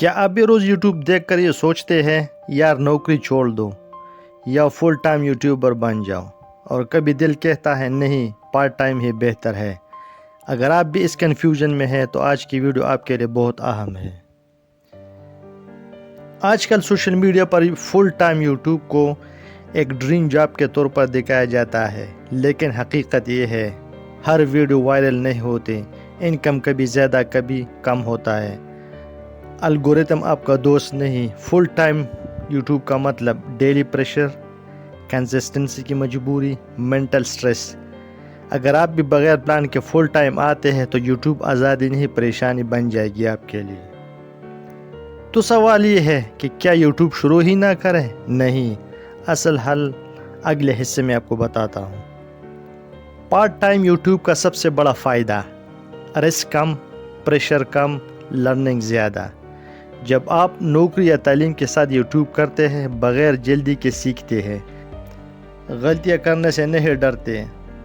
کیا آپ بھی روز یوٹیوب دیکھ کر یہ سوچتے ہیں یار نوکری چھوڑ دو یا فل ٹائم یوٹیوبر بن جاؤ، اور کبھی دل کہتا ہے نہیں پارٹ ٹائم ہی بہتر ہے؟ اگر آپ بھی اس کنفیوژن میں ہیں تو آج کی ویڈیو آپ کے لیے بہت اہم ہے۔ آج کل سوشل میڈیا پر فل ٹائم یوٹیوب کو ایک ڈریم جاب کے طور پر دکھایا جاتا ہے، لیکن حقیقت یہ ہے ہر ویڈیو وائرل نہیں ہوتی، انکم کبھی زیادہ کبھی کم ہوتا ہے۔ الگورتھم آپ کا دوست نہیں۔ فل ٹائم یوٹیوب کا مطلب ڈیلی پریشر، کنسسٹنسی کی مجبوری، منٹل سٹریس۔ اگر آپ بھی بغیر پلان کے فل ٹائم آتے ہیں تو یوٹیوب آزادی نہیں پریشانی بن جائے گی آپ کے لیے۔ تو سوال یہ ہے کہ کیا یوٹیوب شروع ہی نہ کریں؟ نہیں، اصل حل اگلے حصے میں آپ کو بتاتا ہوں۔ پارٹ ٹائم یوٹیوب کا سب سے بڑا فائدہ: رسک کم، پریشر کم، لرننگ زیادہ۔ جب آپ نوکری یا تعلیم کے ساتھ یوٹیوب کرتے ہیں بغیر جلدی کے سیکھتے ہیں، غلطیاں کرنے سے نہیں ڈرتے،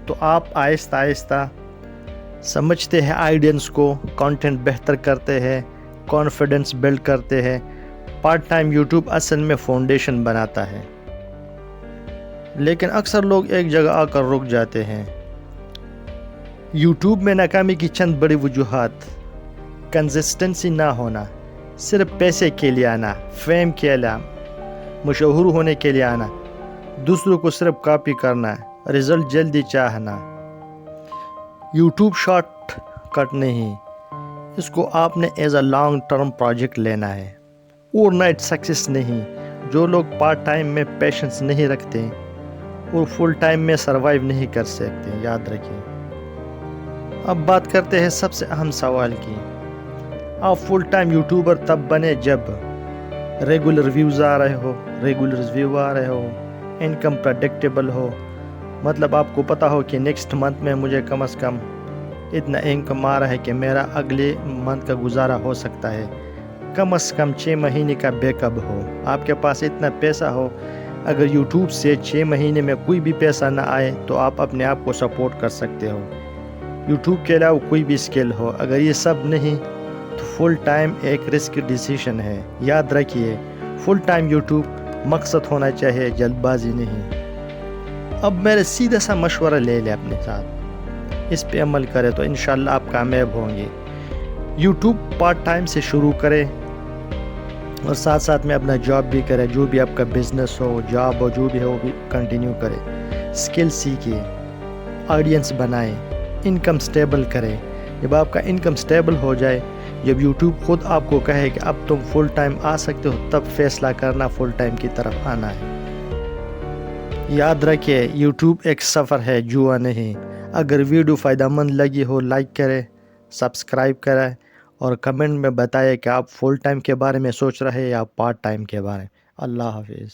تو آپ آہستہ آہستہ سمجھتے ہیں آئیڈینس کو، کانٹینٹ بہتر کرتے ہیں، کانفیڈنس بلڈ کرتے ہیں۔ پارٹ ٹائم یوٹیوب اصل میں فاؤنڈیشن بناتا ہے، لیکن اکثر لوگ ایک جگہ آ کر رک جاتے ہیں۔ یوٹیوب میں ناکامی کی چند بڑی وجوہات: کنسسٹنسی نہ ہونا، صرف پیسے کے لیے آنا، فیم کے لیے، مشہور ہونے کے لیے آنا، دوسروں کو صرف کاپی کرنا، رزلٹ جلدی چاہنا۔ یوٹیوب شارٹ کٹ نہیں، اس کو آپ نے as a long term project لینا ہے۔ اوور نائٹ سکسیس نہیں، جو لوگ پارٹ ٹائم میں پیشنس نہیں رکھتے اور فل ٹائم میں سروائیو نہیں کر سکتے، یاد رکھیں۔ اب بات کرتے ہیں سب سے اہم سوال کی۔ آپ فل ٹائم یوٹیوبر تب بنے جب ریگولر ویوز آ رہے ہو، انکم پریڈکٹیبل ہو، مطلب آپ کو پتا ہو کہ نیکسٹ منتھ میں مجھے کم از کم اتنا انکم آ رہا ہے کہ میرا اگلے منتھ کا گزارا ہو سکتا ہے، کم از کم 6 مہینے کا بیک اپ ہو، آپ کے پاس اتنا پیسہ ہو۔ اگر یوٹیوب سے 6 مہینے میں کوئی بھی پیسہ نہ آئے تو آپ اپنے آپ کو سپورٹ کر سکتے ہو۔ یوٹیوب کے علاوہ کوئی بھی اسکل ہو، اگر یہ سب نہیں تو فل ٹائم ایک رسک ڈیسیشن ہے۔ یاد رکھیے، فل ٹائم یوٹیوب مقصد ہونا چاہیے، جلد بازی نہیں۔ اب میرے سیدھا سا مشورہ لے لیں اپنے ساتھ، اس پہ عمل کرے تو انشاءاللہ آپ کامیاب ہوں گے۔ یوٹیوب پارٹ ٹائم سے شروع کرے اور ساتھ ساتھ میں اپنا جاب بھی کرے، جو بھی آپ کا بزنس ہو، جاب ہو، جو بھی ہو بھی کنٹینیو کرے۔ اسکل سیکھیے، آڈینس بنائے، انکم سٹیبل کرے۔ جب آپ کا انکم سٹیبل ہو جائے، جب یوٹیوب خود آپ کو کہے کہ اب تم فل ٹائم آ سکتے ہو، تب فیصلہ کرنا فل ٹائم کی طرف آنا ہے۔ یاد رکھیے، یوٹیوب ایک سفر ہے، جوا نہیں۔ اگر ویڈیو فائدہ مند لگی ہو لائک کرے، سبسکرائب کرے اور کمنٹ میں بتائے کہ آپ فل ٹائم کے بارے میں سوچ رہے ہیں یا پارٹ ٹائم کے بارے میں۔ اللہ حافظ۔